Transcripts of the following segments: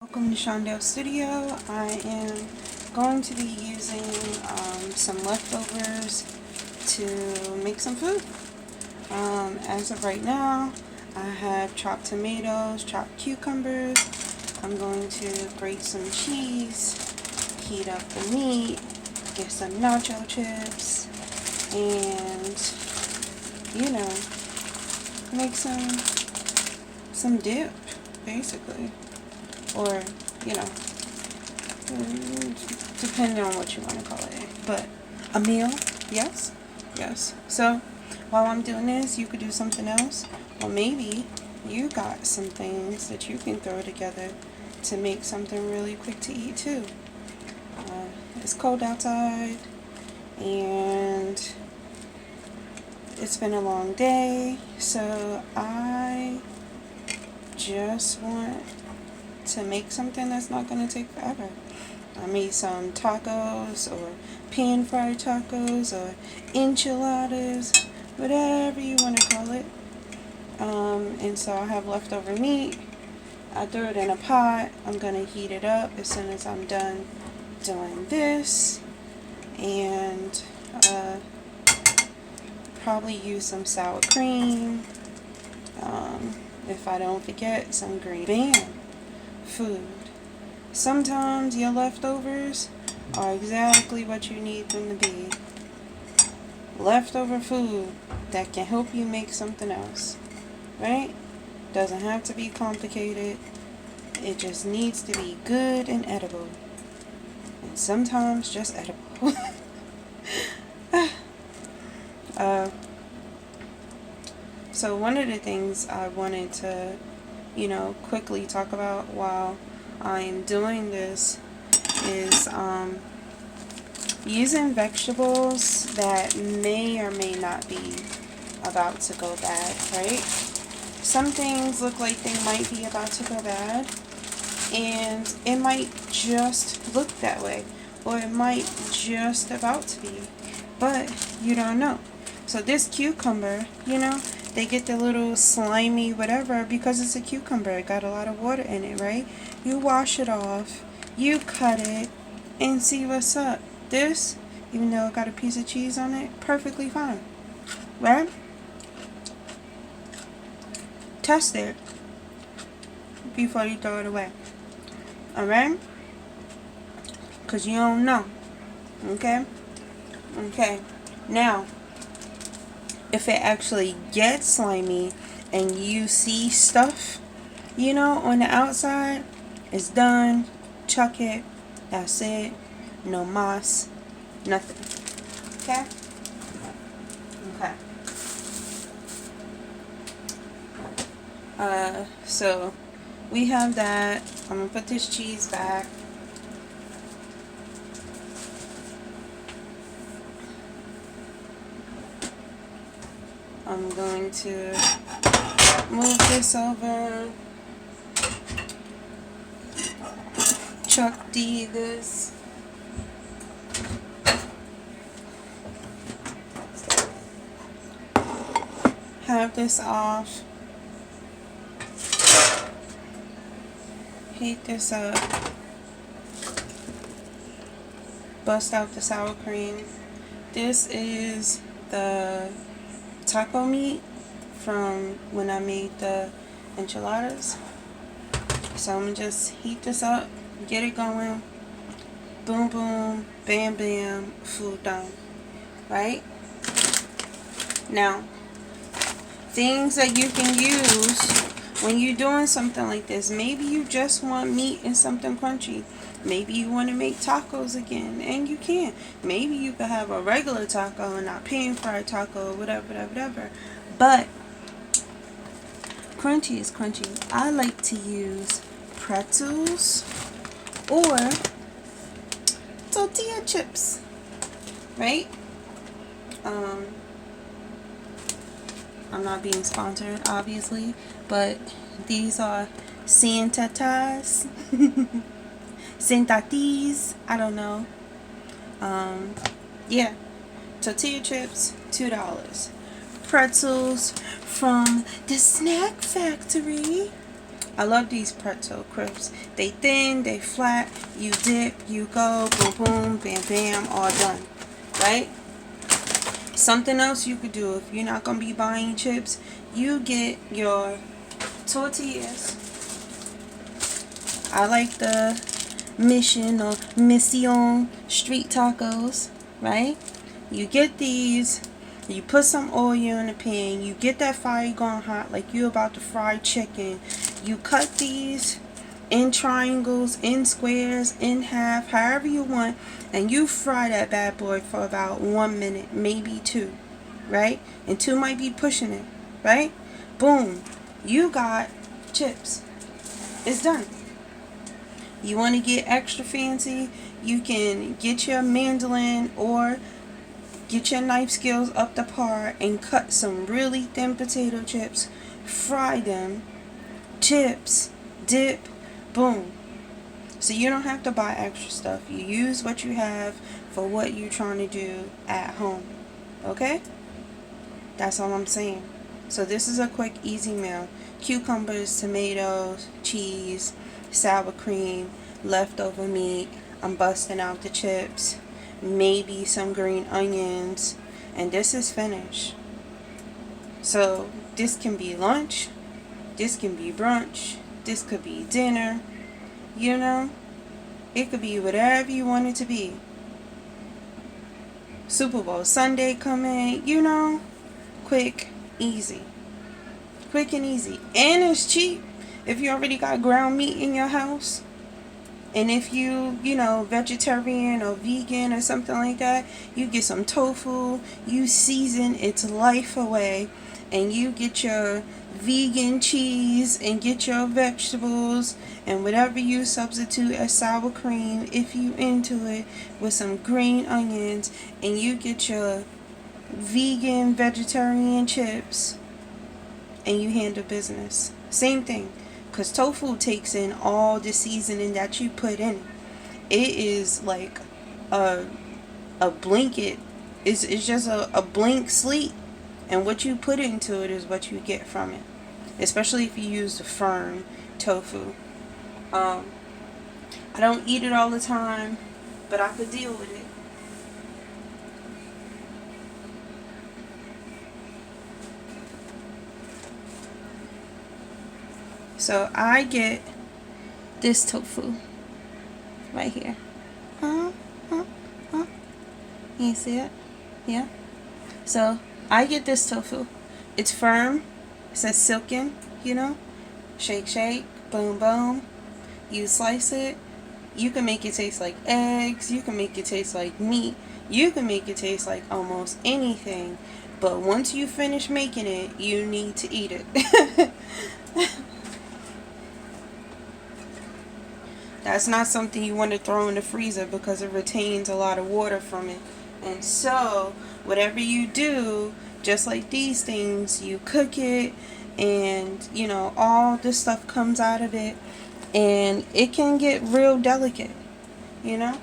Welcome to Shondell Studio. I am going to be using some leftovers to make some food. As of right now, I have chopped tomatoes, chopped cucumbers. I'm going to grate some cheese, heat up the meat, get some nacho chips, and make some dip, basically. Or, you know, depending on what you want to call it. But a meal, yes, yes. So while I'm doing this, you could do something else. Or maybe you got some things that you can throw together to make something really quick to eat too. It's cold outside, and it's been a long day, so I just want to make something that's not going to take forever. I made some tacos or pan fried tacos or enchiladas, whatever you want to call it. And so I have leftover meat. I threw it in a pot. I'm going to heat it up as soon as I'm done doing this. And probably use some sour cream. If I don't forget, some green bam. Food. Sometimes your leftovers are exactly what you need them to be. Leftover food that can help you make something else. Right? Doesn't have to be complicated. It just needs to be good and edible. And sometimes just edible. So one of the things I wanted to quickly talk about while I'm doing this is using vegetables that may or may not be about to go bad, right? Some things look like they might be about to go bad, and it might just look that way, or it might just about to be, but you don't know. So this cucumber, they get the little slimy whatever because it's a cucumber. It got a lot of water in it, right? You wash it off, you cut it, and see what's up. This, even though it got a piece of cheese on it, perfectly fine, right? Test it before you throw it away, alright? Because you don't know, okay? Okay, now, if it actually gets slimy and you see stuff, on the outside, it's done. Chuck it. That's it. No moss. Nothing. Okay? Okay. So we have that. I'm going to put this cheese back. I'm going to move this over. Chuck this. Have this off. Heat this up. Bust out the sour cream. This is the taco meat from when I made the enchiladas. So I'm going to just heat this up, get it going. Boom, boom, bam, bam, food done. Right? Now, things that you can use when you're doing something like this. Maybe you just want meat and something crunchy. Maybe you want to make tacos again, and you can. Maybe you could have a regular taco and not pan fried taco, whatever. But crunchy is crunchy. I like to use pretzels or tortilla chips, right? I'm not being sponsored, obviously, but these are Santatas, Santatis, I don't know. Yeah, tortilla chips, $2. Pretzels from the Snack Factory, I love these pretzel crisps. They thin, they flat, you dip, you go, boom, boom, bam, bam, all done, right? Something else you could do if you're not going to be buying chips, you get your tortillas. I like the Mission or Mission street tacos, right? You get these, you put some oil in the pan, you get that fire going hot like you about to fry chicken. You cut these in triangles, in squares, in half, however you want, and you fry that bad boy for about 1 minute, maybe 2, right? And 2 might be pushing it, right? Boom, you got chips. It's done. You want to get extra fancy, you can get your mandolin or get your knife skills up to par and cut some really thin potato chips, fry them, chips, dip, boom. So you don't have to buy extra stuff. You use what you have for what you're trying to do at home. Okay? That's all I'm saying. So this is a quick, easy meal. Cucumbers, tomatoes, cheese, sour cream, leftover meat. I'm busting out the chips, maybe some green onions, and this is finished. So this can be lunch, this can be brunch, this could be dinner, you know, it could be whatever you want it to be. Super Bowl Sunday coming, you know, quick, easy. Quick and easy. And it's cheap if you already got ground meat in your house. And if you know, vegetarian or vegan or something like that, you get some tofu, you season its life away, and you get your vegan cheese and get your vegetables and whatever you substitute as sour cream, if you into it, with some green onions, and you get your vegan, vegetarian chips, and you handle business. Same thing. Because tofu takes in all the seasoning that you put in it. It is like a blanket. It's just a blank slate. And what you put into it is what you get from it. Especially if you use the firm tofu. I don't eat it all the time, but I could deal with it. So I get this tofu right here. Huh? You see it? Yeah. So I get this tofu. It's firm. It says silken, you know. Shake, shake, boom, boom. You slice it. You can make it taste like eggs. You can make it taste like meat. You can make it taste like almost anything. But once you finish making it, you need to eat it. That's not something you want to throw in the freezer because it retains a lot of water from it. And so, whatever you do, just like these things, you cook it and, you know, all this stuff comes out of it. And it can get real delicate, you know?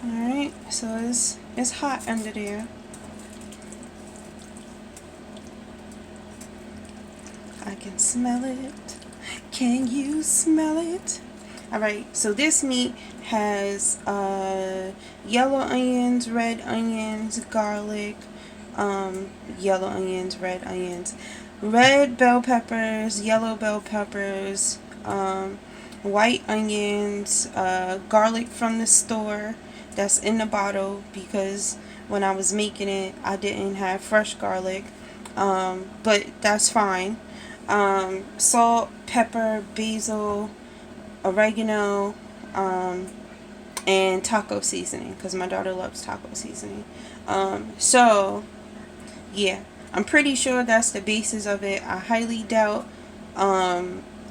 Alright, so it's hot under there. I can smell it. Can you smell it? Alright, so this meat has yellow onions, red onions, garlic, yellow onions, red bell peppers, yellow bell peppers, white onions, garlic from the store that's in the bottle because when I was making it I didn't have fresh garlic, but that's fine. Salt, pepper, basil, oregano, and taco seasoning because my daughter loves taco seasoning. So yeah, I'm pretty sure that's the basis of it. I highly doubt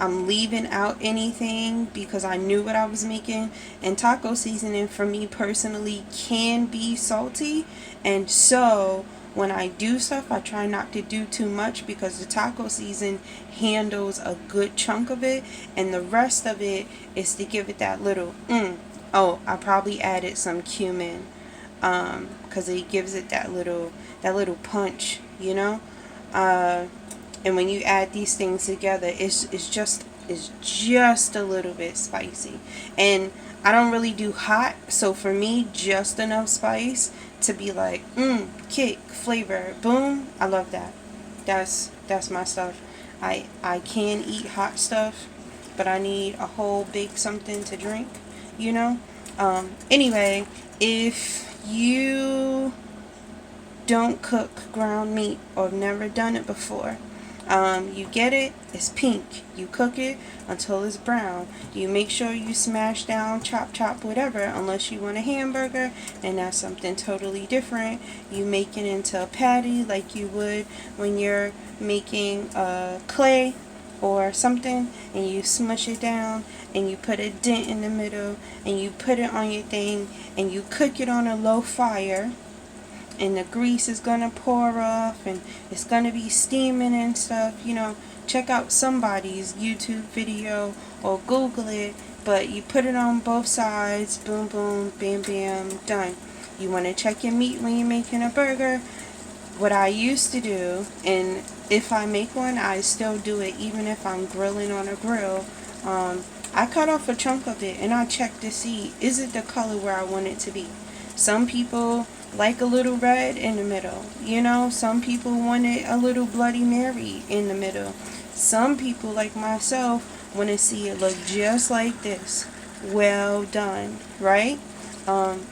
I'm leaving out anything because I knew what I was making. And taco seasoning for me personally can be salty, and so when I do stuff, I try not to do too much because the taco season handles a good chunk of it, and the rest of it is to give it that little Oh, I probably added some cumin, because it gives it that little punch, you know. And when you add these things together, it's just a little bit spicy. And I don't really do hot, so for me, just enough spice to be like, kick, flavor, boom. I love that. That's my stuff. I can eat hot stuff, but I need a whole big something to drink, you know. Anyway, if you don't cook ground meat or have never done it before, you get it, it's pink. You cook it until it's brown. You make sure you smash down, chop, whatever, unless you want a hamburger, and that's something totally different. You make it into a patty like you would when you're making clay or something, and you smush it down, and you put a dent in the middle, and you put it on your thing, and you cook it on a low fire, and the grease is gonna pour off, and it's gonna be steaming and stuff. You know, check out somebody's YouTube video or Google it, but you put it on both sides, boom boom, bam bam, done. You want to check your meat when you're making a burger. What I used to do, and if I make one, I still do it even if I'm grilling on a grill. I cut off a chunk of it and I check to see, is it the color where I want it to be. Some people like a little red in the middle, you know. Some people want it a little Bloody Mary in the middle. Some people, like myself, want to see it look just like this. Well done, right?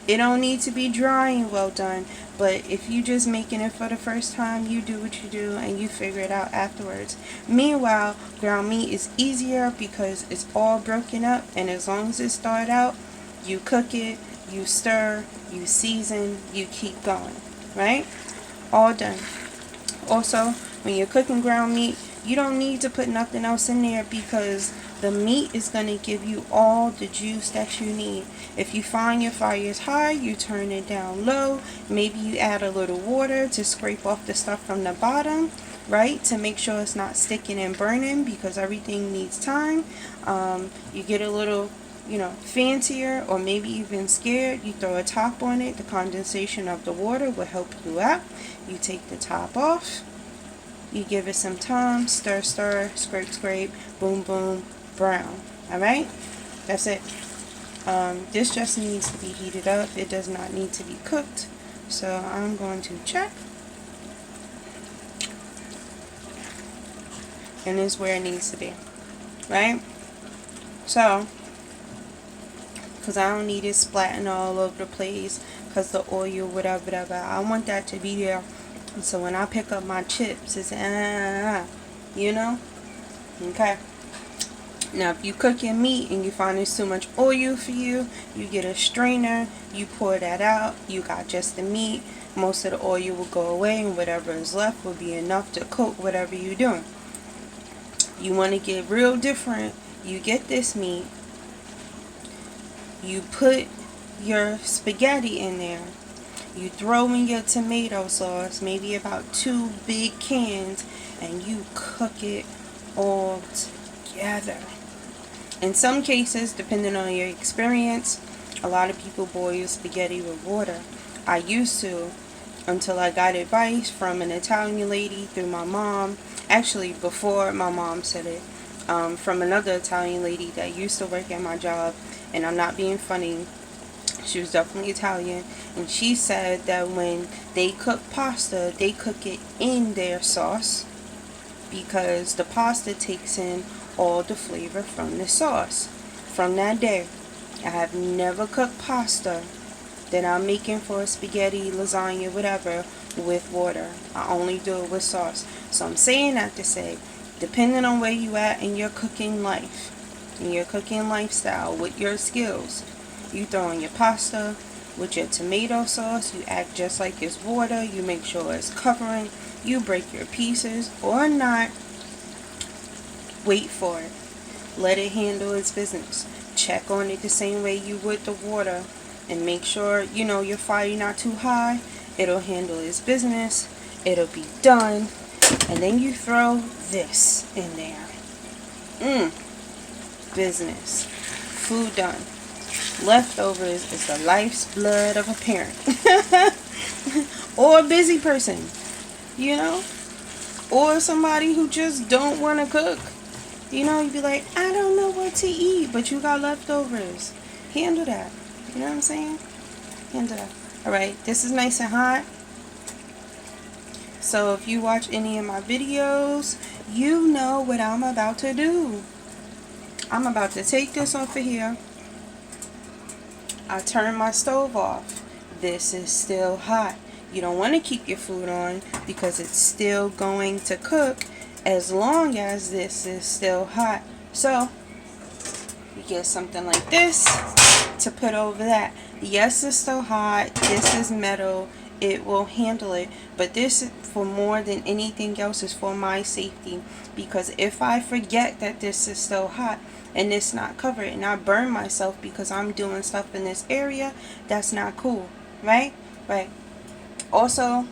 It don't need to be dry and well done, but if you just making it for the first time, you do what you do and you figure it out afterwards. Meanwhile, ground meat is easier because it's all broken up, and as long as it start out, you cook it, you stir, you season, you keep going, right? All done. Also, when you're cooking ground meat, you don't need to put nothing else in there because the meat is going to give you all the juice that you need. If you find your fire is high, you turn it down low. Maybe you add a little water to scrape off the stuff from the bottom, right? To make sure it's not sticking and burning, because everything needs time. You get a little, fancier or maybe even scared, you throw a top on it. The condensation of the water will help you out. You take the top off. You give it some time, stir, scrape, boom, boom, brown. Alright? That's it. This just needs to be heated up. It does not need to be cooked. So I'm going to check. And this is where it needs to be. Right? So, because I don't need it splatting all over the place because the oil, whatever. I want that to be there. So when I pick up my chips, it's Okay. Now, if you cook your meat and you find there's too much oil for you, you get a strainer, you pour that out, you got just the meat. Most of the oil will go away, and whatever is left will be enough to cook whatever you're doing. You want to get real different. You get this meat, you put your spaghetti in there. You throw in your tomato sauce, maybe about 2 big cans, and you cook it all together. In some cases, depending on your experience, a lot of people boil spaghetti with water. I used to, until I got advice from an Italian lady through my mom. Actually, before my mom said it, from another Italian lady that used to work at my job, and I'm not being funny. She was definitely Italian, and she said that when they cook pasta, they cook it in their sauce because the pasta takes in all the flavor from the sauce. From that day, I have never cooked pasta that I'm making for spaghetti, lasagna, whatever, with water. I only do it with sauce. So I'm saying that to say, depending on where you at in your cooking life, in your cooking lifestyle, with your skills, you throw in your pasta with your tomato sauce. You act just like it's water. You make sure it's covering. You break your pieces or not. Wait for it. Let it handle its business. Check on it the same way you would the water, and make sure your fire not too high. It'll handle its business. It'll be done. And then you throw this in there. Business. Food done. Leftovers is the life's blood of a parent. Or a busy person. Or somebody who just don't want to cook. You'd be like, I don't know what to eat, but you got leftovers. Handle that. You know what I'm saying? Handle that. Alright, this is nice and hot. So if you watch any of my videos, you know what I'm about to do. I'm about to take this off of here. I turn my stove off. This is still hot. You don't want to keep your food on because it's still going to cook as long as this is still hot. So you get something like this to put over that. Yes, it's still hot. This is metal. It will handle it. But this, for more than anything else, is for my safety. Because if I forget that this is still hot and it's not covered and I burn myself because I'm doing stuff in this area, that's not cool. Right? Right. Also,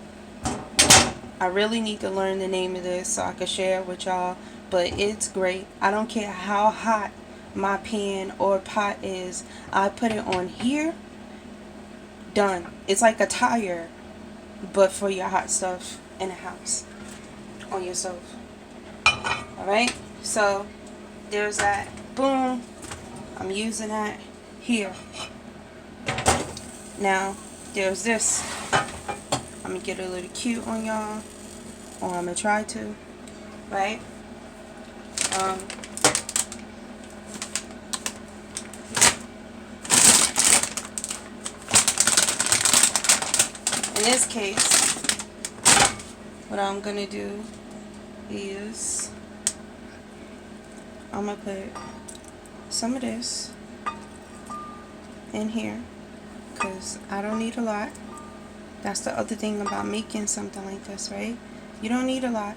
I really need to learn the name of this so I can share it with y'all. But it's great. I don't care how hot my pan or pot is. I put it on here. Done. It's like a tire, but for your hot stuff in the house. On your stove. Alright? So, there's that. Boom. I'm using that here. Now, there's this. I'm going to get a little cute on y'all. Or I'm going to try to. Right? In this case, what I'm going to do is I'm going to put some of this in here because I don't need a lot. That's the other thing about making something like this, right? You don't need a lot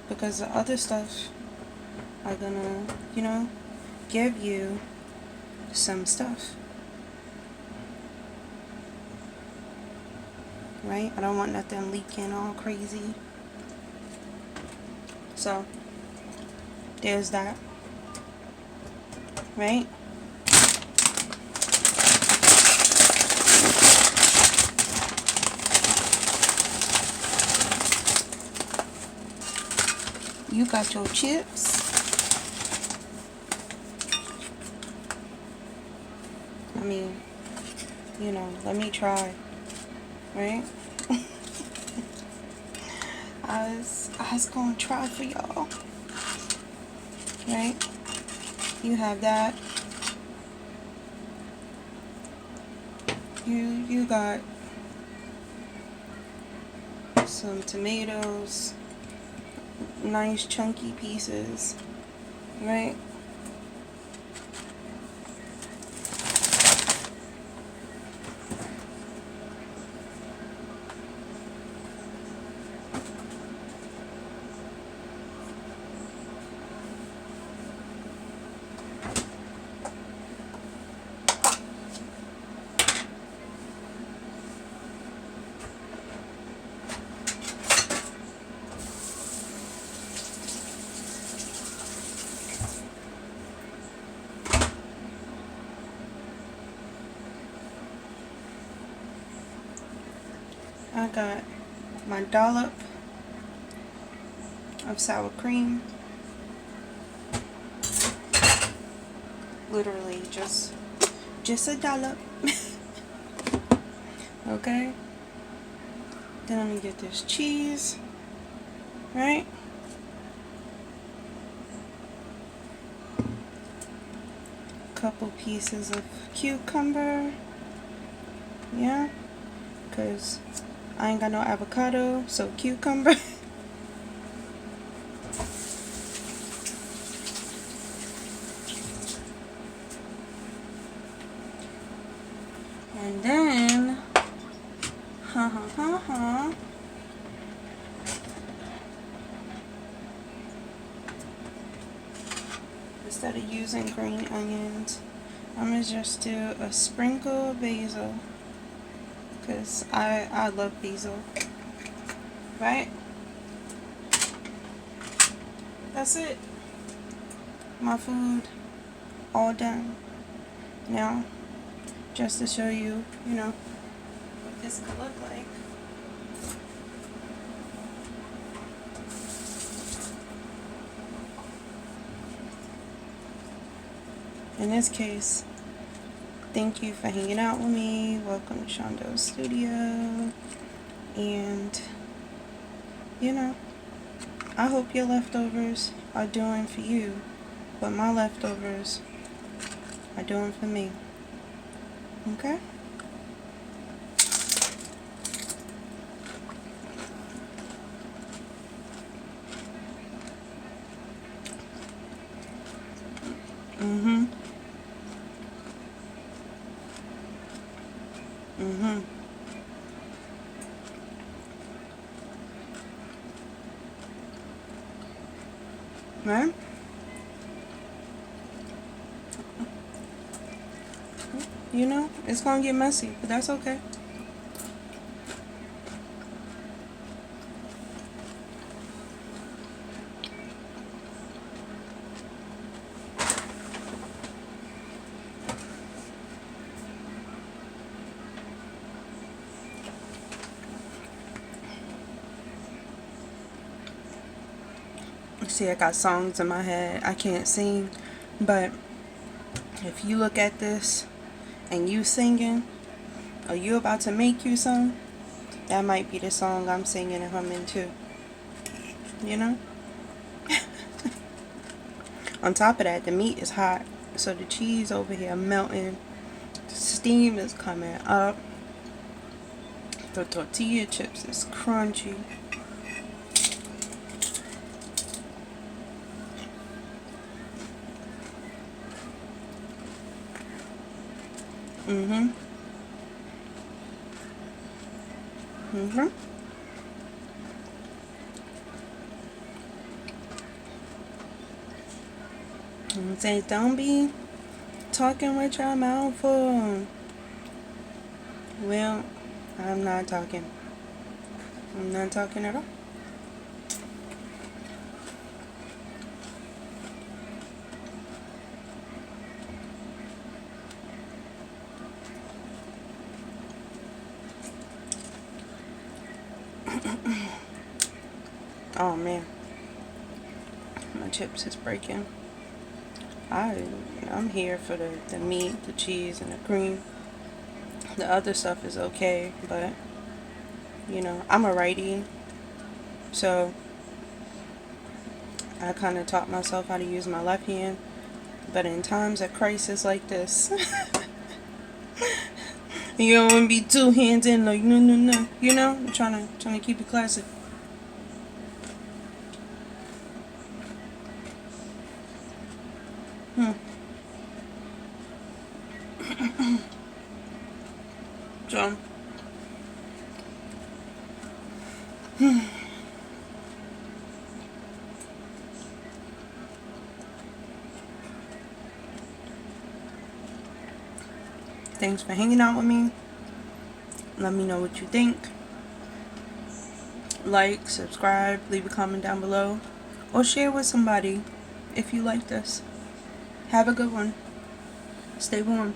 because the other stuff are gonna, give you some stuff. Right? I don't want nothing leaking all crazy. So, there's that. Right? You got your chips. I mean, let me try. Right? I was gonna try for y'all. Right? You have that. You got some tomatoes. Nice chunky pieces. Right? I got my dollop of sour cream. Literally just a dollop. Okay? Then I'm gonna get this cheese. Right? Couple pieces of cucumber. Yeah? Because I ain't got no avocado, so cucumber. And then, let's instead of using green onions, I'm going to just do a sprinkle of basil. Because I love basil. Right? That's it. My food all done. Now, just to show you, you know, what this could look like. In this case, thank you for hanging out with me. Welcome to Shondo's studio. And, you know, I hope your leftovers are doing for you what my leftovers are doing for me. Okay? Mm-hmm. Mm-hmm. Right? You know, it's gonna get messy, but that's okay. See, I got songs in my head. I can't sing, but if you look at this and you singing, or you about to make you some, that might be the song I'm singing and humming too. You know? On top of that, the meat is hot, so the cheese over here melting, the steam is coming up, the tortilla chips is crunchy. Mm-hmm. Mm-hmm. And say, don't be talking with your mouth full. Well, I'm not talking. I'm not talking at all. Oh man, my chips is breaking. I'm here for the meat, the cheese, and the cream. The other stuff is okay, but you know, I'm a righty, so I kind of taught myself how to use my left hand. But in times of crisis like this, you don't want to be two hands in, like no, no, no. You know, I'm trying to keep it classic. So, thanks for hanging out with me. Let me know what you think. Like, subscribe, leave a comment down below, or share with somebody if you like this. Have a good one. Stay warm.